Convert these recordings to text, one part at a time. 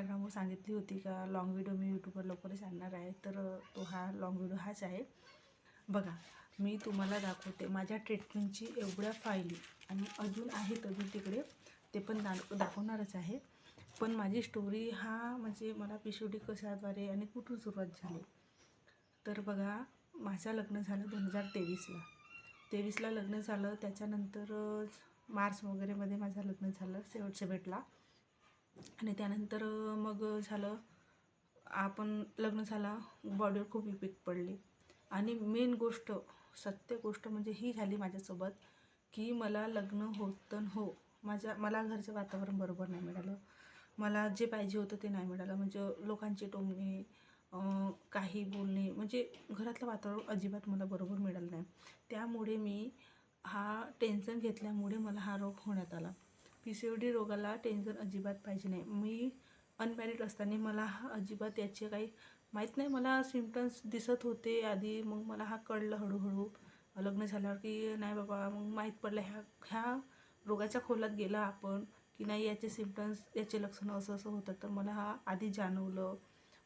इंस्टाग्रामवर सांगितली होती का लॉंग व्हिडिओ मी यूट्यूबवर लवकरच आणणार आहे, तर तो हा लॉंग व्हिडिओ हाच आहे. बघा, मी तुम्हाला दाखवते माझ्या ट्रीटमेंटची एवढ्या फायली आणि अजून आहेत अजून तिकडे, ते पण दाखवणारच आहे. पण माझी स्टोरी हा म्हणजे मला PCOD कशाद्वारे आणि कुठून सुरुवात झाली. तर बघा, माझं लग्न झालं 2023ला लग्न झालं. त्याच्यानंतर मार्च वगैरेमध्ये माझं लग्न झालं शेवटच्या भेटला. आणि त्यानंतर मग झालं, आपण लग्न झाला, बॉडीवर खूप इफेक्ट पडले. आणि मेन गोष्ट, सत्य गोष्ट म्हणजे ही झाली माझ्यासोबत की मला लग्न होतं मला घरचं वातावरण बरोबर नाही मिळालं. मला जे पाहिजे होतं ते नाही मिळालं. म्हणजे लोकांचे टोमणे, काही बोलणे, म्हणजे घरातलं वातावरण अजिबात मला बरोबर मिळालं नाही. त्यामुळे मी हा टेन्शन घेतल्यामुळे मला हा रोग होण्यात आला. PCOD रोगाला टेन्शन अजिबात पाहिजे नाही. मी अनमॅरिड असताना मला हा अजिबात याचे काही माहीत नाही. मला सिम्पटम्स दिसत होते आधी, मग मला हा कळलं हळूहळू लग्न झाल्यावर की नाही बाबा, मग माहीत पडलं ह्या रोगाच्या खोलात गेला आपण की नाही, याचे सिम्पटम्स, याचे लक्षणं असं असं होतं. तर मला हा आधी जाणवलं,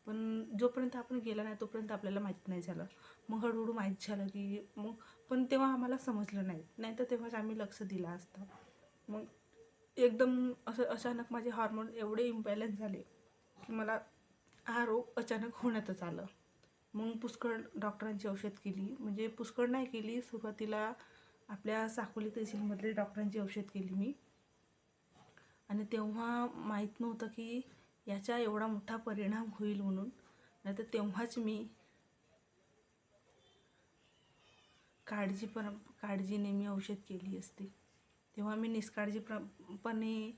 पण जोपर्यंत आपण गेला नाही तोपर्यंत आपल्याला माहीत नाही झालं. मग हळूहळू माहीत झालं की मग, पण तेव्हा आम्हाला समजलं नाही तर तेव्हाच आम्ही लक्ष दिलं असतं. मग एकदम असं अचानक माझे हार्मोन एवढे इम्बॅलन्स झाले की मला हा रोग अचानक होण्यातच आलं. मग पुष्कळ डॉक्टरांची औषध केली, म्हणजे पुष्कळ नाही केली, सुरुवातीला आपल्या साकोली तहसीलमधले डॉक्टरांची औषध केली मी. आणि तेव्हा माहीत नव्हतं की याचा एवढा मोठा परिणाम होईल म्हणून. नाहीतर तेव्हाच मी काळजीने मी औषध केली असती. तेव्हा मी निष्काळजीपणे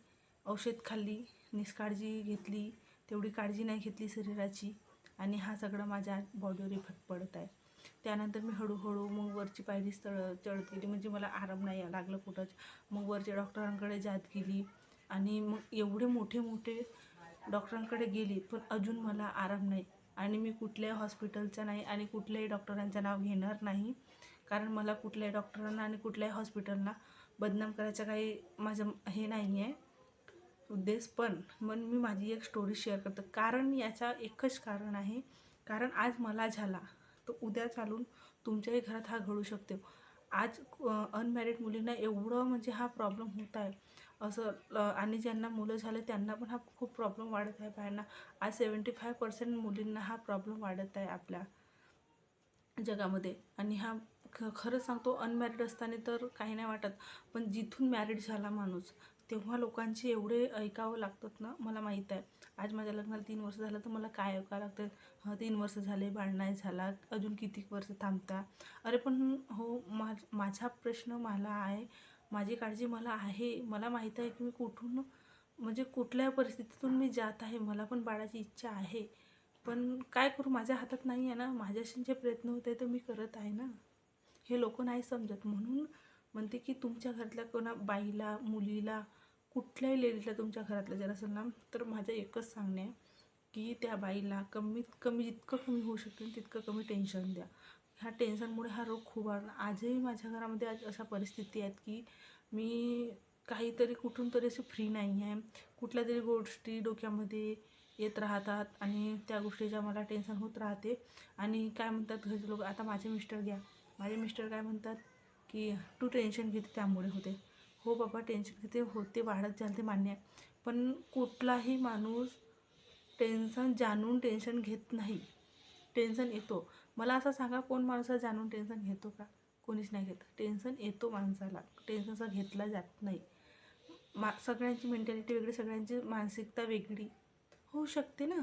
औषध खाल्ली, निष्काळजी घेतली, तेवढी काळजी नाही घेतली शरीराची, आणि हा सगळा माझ्या बॉडीवर इफेक्ट पडत आहे. त्यानंतर मी हळूहळू मग वरची पायरी चढत गेली, म्हणजे मला आराम नाही लागलं कुठंच. मग वरच्या डॉक्टरांकडे जात गेली आणि मग एवढे मोठे डॉक्टरांकडे गेली, पण अजून मला आराम नाही. आणि मी कुठल्याही हॉस्पिटलचा नाही आणि कुठल्याही डॉक्टरांचं नाव घेणार नाही, कारण मला कुठल्याही डॉक्टरांना आणि कुठल्याही हॉस्पिटलला बदनाम करायचं काही माझं हे नाही आहे उद्देश. पण मी माझी एक स्टोरी शेअर करतो, कारण याचा एकच कारण आहे, कारण आज मला झाला तर उद्या चालून तुमच्याही घरात हा घडू शकतो. आज अनमॅरिड मुलींना एवढं म्हणजे हा प्रॉब्लेम होत आहे असं, आणि ज्यांना मुलं झाले त्यांना पण हा खूप प्रॉब्लेम वाढत आहे. बायांना आज 75% मुलींना हा प्रॉब्लेम वाढत आहे आपल्या जगामध्ये. आणि हा खरं सांगतो, अनमॅरिड असताना तर काही नाही वाटत, पण जिथून मॅरिड झाला माणूस तेव्हा लोकांचे एवढे ऐकावं लागतात ना. मला माहीत आहे, आज माझ्या लग्नाला 3 वर्ष झालं तर मला काय ऐकावं लागतं, 3 वर्ष झाले, बाळ नाही झाला, अजून किती वर्ष थांबता. अरे पण हो, माझा प्रश्न मला आहे, माझी काळजी मला आहे. मला माहीत आहे की मी कुठून, म्हणजे कुठल्या परिस्थितीतून मी जात आहे. मला पण बाळाची इच्छा आहे, पण काय करू, माझ्या हातात नाही आहे ना. माझ्याशी जे प्रयत्न होते ते मी करत आहे ना. हे लोक नाही समजत. म्हणून म्हणते की तुमच्या घरातल्या कोणा बाईला, मुलीला, कुठल्याही लेडीजला तुमच्या घरातलं जर असेल ना, तर माझं एकच सांगणे आहे की त्या बाईला कमीत कमी, जितकं कमी होऊ शकते तितकं कमी टेन्शन द्या. ह्या टेन्शनमुळे हा रोग खूप वाढला. आजही माझ्या घरामध्ये आज अशा परिस्थिती आहेत की मी काहीतरी कुठून तरी अशी फ्री नाही आहे. कुठल्या तरी गोष्टी डोक्यामध्ये येत राहतात आणि त्या गोष्टीचा मला टेन्शन होत राहते. आणि काय म्हणतात घरचे लोक, आता माझे मिस्टर घ्या, माझे मिस्टर काय म्हणतात की तू टेन्शन घेते त्यामुळे होते. हो बाबा, टेन्शन घेते होते, वाढत जाते, मान्य आहे. पण कुठलाही माणूस टेन्शन जाणून टेन्शन घेत नाही. टेन्शन येतो, मला असं सांगा, कोण माणूस जाणून टेन्शन घेतो का? कोणीच नाही घेत. टेन्शन येतो माणसाला, टेन्शनचा घेतला जात नाही. सगळ्यांची मेंटॅलिटी वेगळी, सगळ्यांची मानसिकता वेगळी होऊ शकते ना,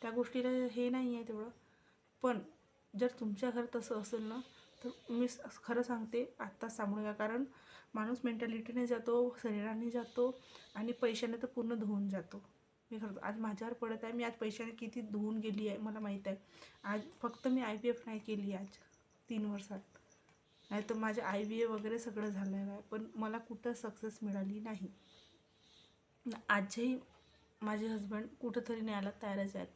त्या गोष्टीला हे नाही आहे तेवढं. पण जर तुमच्या घरात तसं असेल ना, तर मी खरं सांगते आत्ताच सांगू नका, कारण माणूस मेंटॅलिटीने जातो, शरीराने जातो आणि पैशाने तर पूर्ण धुवून जातो. मी खरं आज माझ्यावर पडत आहे, मी आज पैशाने किती धुवून गेली आहे मला माहीत आहे. आज फक्त मी IVF नाही केली आज 3 वर्षात, नाही तर माझे IVF वगैरे सगळं झालेलं आहे, पण मला कुठं सक्सेस मिळाली नाही. आजही माझे हस्बंड कुठंतरी न्यायला तयारच आहेत.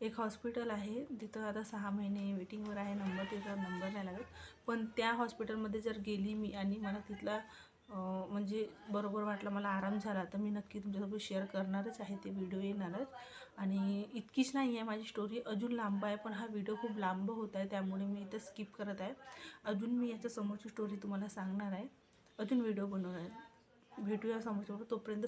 एक हॉस्पिटल आहे तिथं आता 6 महिने वेटिंगवर आहे, तिथं नंबर नाही लागत. पण त्या हॉस्पिटलमध्ये जर गेली मी आणि मला तिथला म्हणजे बरोबर वाटलं, मला आराम झाला, तर मी नक्की तुमच्यासोबत शेअर करणारच आहे, ते व्हिडिओ येणारच. आणि इतकीच नाही आहे माझी स्टोरी, अजून लांब आहे, पण हा व्हिडिओ खूप लांब होत आहे, त्यामुळे मी इथं स्किप करत आहे. अजून मी याच्या समोरची स्टोरी तुम्हाला सांगणार आहे, अजून व्हिडिओ बनवणार आहे. भेटूया समोरच्या, तोपर्यंत